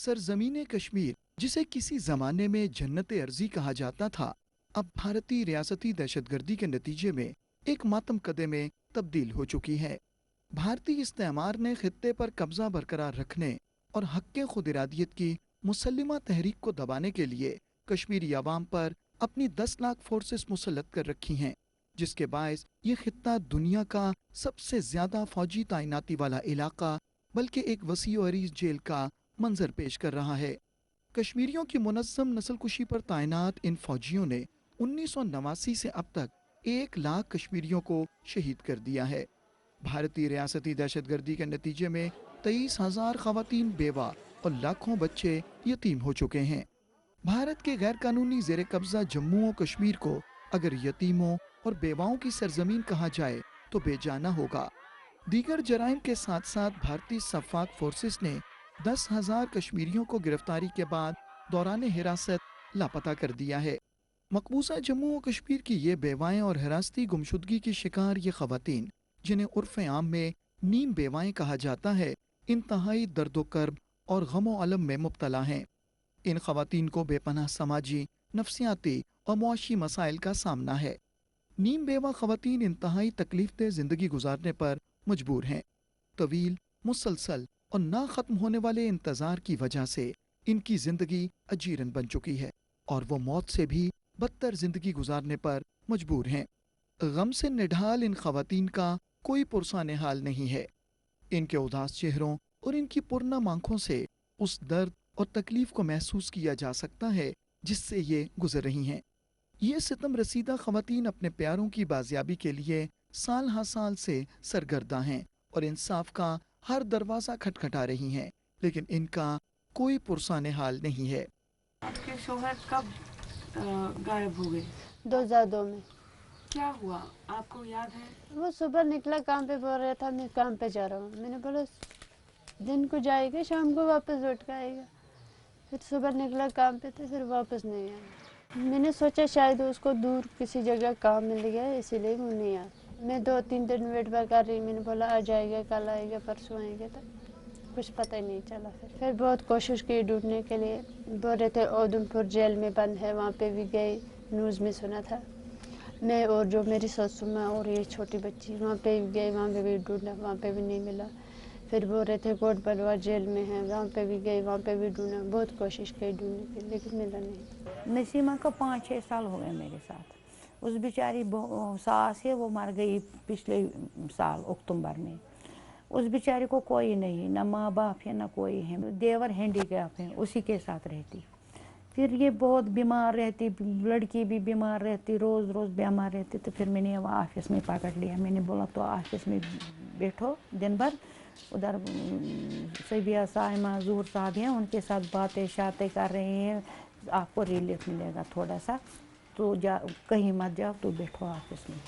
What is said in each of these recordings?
सरजमीन कश्मीर, जिसे किसी जमाने में जन्नत अर्जी कहा जाता था, अब भारतीय रियासती दहशतगर्दी के नतीजे में एक मातम कदे में तब्दील हो चुकी है। भारतीय इस्तेमार ने खित्ते पर कब्जा बरकरार रखने और हक़ खुद इरादियत की मुसल्लिमा तहरीक को दबाने के लिए कश्मीरी अवाम पर अपनी 10 लाख फोर्सेस मुसल्लत कर रखी हैं, जिसके बायस ये खित्ता दुनिया का सबसे ज्यादा फौजी तैनाती वाला इलाका बल्कि एक वसी और अरीज जेल का मंजर पेश कर रहा है। कश्मीरियों की मुनज़्ज़म नस्लकुशी पर तैनात इन फौजियों ने 1989 से अब तक 1 लाख कश्मीरियों को शहीद कर दिया है। भारतीय रियासती दहशतगर्दी के नतीजे में 23,000 खवातीन बेवा और लाखों बच्चे यतीम हो चुके हैं। भारत के गैर कानूनी जेर कब्जा जम्मू और कश्मीर को अगर यतीमों और बेवाओं की सरजमीन कहा जाए तो बेजाना होगा। दीगर जराइम के साथ साथ भारतीय सफ़ाक फोर्सेस ने 10,000 कश्मीरियों को गिरफ्तारी के बाद दौरान हिरासत लापता कर दिया है। मकबूजा जम्मू और कश्मीर की ये बेवाएं और हिरासती गुमशुदगी की शिकार ये खवातीन, जिन्हें उर्फ़ आम में नीम बेवाएं कहा जाता है, इंतहाई दर्दो कर्ब और गमो अलम में मुब्तला हैं। इन खवातीन को बेपनाह समाजी, नफ्सियाती और मुआशी मसाइल का सामना है। नीम बेवा खवातीन इंतहाई तकलीफदेह जिंदगी गुजारने पर मजबूर हैं। तवील, मुसलसल और ना खत्म होने वाले इंतजार की वजह से इनकी जिंदगी अजीरन बन चुकी है और वो मौत से भी बदतर जिंदगी गुजारने पर मजबूर हैं। गम से निढाल इन खवातीन का कोई पुरसाने हाल नहीं है। इनके उदास चेहरों और इनकी पुरनम आंखों से उस दर्द और तकलीफ को महसूस किया जा सकता है जिससे ये गुजर रही हैं। ये सितम रसीदा खवातीन अपने प्यारों की बाजियाबी के लिए साल हा साल से सरगर्दा हैं और इंसाफ का हर दरवाजा खटखटा रही हैं, लेकिन इनका कोई पुरसाने हाल नहीं है। आपके शोहर कब गायब हो गए? 2002 में। क्या हुआ आपको याद है? वो सुबह निकला, काम पे बोल रहा था मैं काम पे जा रहा हूँ। मैंने बोला दिन को जाएगा, शाम को वापस लौट के आएगा। फिर सुबह निकला काम पे, तो फिर वापस नहीं आया। मैंने सोचा शायद उसको दूर किसी जगह काम मिल गया, इसीलिए वो नहीं आया। मैं 2-3 दिन वेट कर रही, मैंने बोला आ जाएगा, कल आएगा, परसों आएगा, तो कुछ पता ही नहीं चला। फिर बहुत कोशिश की ढूंढने के लिए। बोल रहे थे उधमपुर जेल में बंद है, वहाँ पे भी गए, न्यूज़ में सुना था। मैं और जो मेरी सासू माँ और ये छोटी बच्ची वहाँ पे भी गए, वहाँ पे भी ढूंढा, वहाँ पे भी नहीं मिला। फिर बोल रहे थे कोट बलवा जेल में है, वहाँ पे भी गए, वहाँ पे भी ढूंढा, बहुत कोशिश की ढूंढने की, लेकिन मिला नहीं। नसीमा को 5-6 साल हो गए मेरे साथ। उस बेचारी सास है, वो मर गई पिछले साल अक्टूबर में। उस बेचारी को कोई नहीं, न माँ बाप है, न कोई है। देवर हैंडीकैप है, उसी के साथ रहती। फिर ये बहुत बीमार रहती, लड़की भी बीमार रहती, रोज़ रोज़ बीमार रहती। तो फिर मैंने वो ऑफिस में पकड़ लिया। मैंने बोला तो ऑफिस में बैठो दिन भर, उधर सबिया साहिमा जूर साहब हैं, उनके साथ बातें शातें कर रहे हैं, आपको रिलीफ मिलेगा थोड़ा सा, तो जा कहीं मत जाओ, तो बैठो ऑफिस में।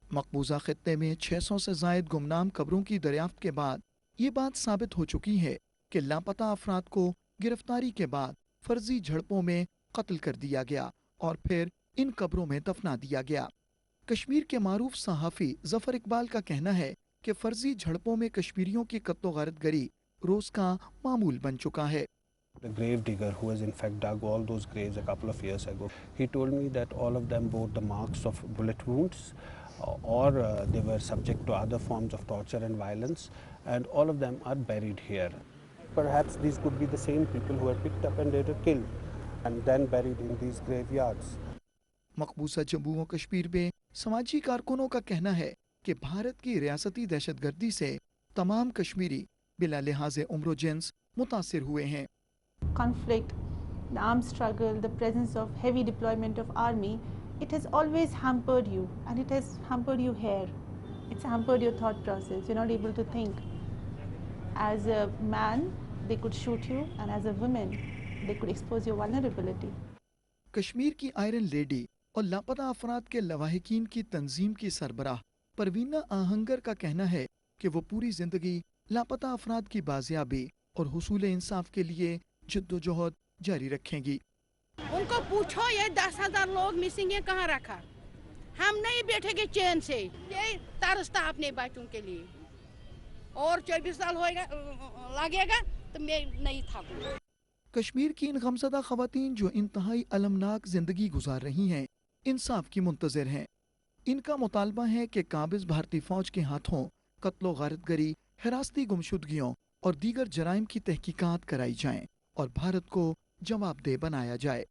मकबूजा खित्ते में 600 से जायद गुमनाम कब्रों की दरियाफ्त के बाद ये बात साबित हो चुकी है कि लापता अफराद को गिरफ्तारी के बाद फर्जी झड़पों में कत्ल कर दिया गया और फिर इन कब्रों में दफना दिया गया। कश्मीर के मारूफ सहाफ़ी जफर इकबाल का कहना है कि फर्जी झड़पों में कश्मीरियों की कत्लो गारतगरी रोज का मामूल बन चुका है। The grave digger who has in fact dug all those graves a couple of years ago, he told me that all of them bore the marks of bullet wounds or they were subject to other forms of torture and violence, and all of them are buried here. Perhaps these could be the same people who were picked up and later killed and then buried in these graveyards. मकबूजा Jammu और कश्मीर में समाजी कारकुनों का कहना है कि भारत की रियासती दहशतगर्दी से तमाम कश्मीरी बिला लिहाज उम्र जिन्स मुतासिर हुए हैं। Conflict, the armed struggle, the presence of heavy deployment of army, it has always hampered you, and it has hampered you here. It's hampered your thought process. You're not able to think. As a man, they could shoot you, and as a woman, they could expose your vulnerability. Kashmir की iron lady और लापता अफराद के लवाहिकीन की तंजीम की सरबराह परवीना आहंगर का कहना है कि वो पूरी जिंदगी लापता अफराद की बाजियाबी और हुसूल इंसाफ के लिए जद्दोजहद जारी रखेंगी। उनको पूछो ये 10,000 लोग मिसिंग है, कहाँ रखा? हम नहीं बैठेंगे चैन से, ये तरसता अपने बच्चों के लिए। और 24 साल होएगा लगेगा तो मैं नहीं था। کشمیر کی ان غمزدہ خواتین جو انتہائی المناک زندگی گزار رہی ہیں انصاف کی منتظر ہیں۔ ان کا مطالبہ ہے کہ قابض بھارتی فوج کے ہاتھوں قتل و غارت گری، حراستی گمشدگیوں اور دیگر جرائم کی تحقیقات کرائی جائیں اور بھارت کو جواب دہ بنایا جائے۔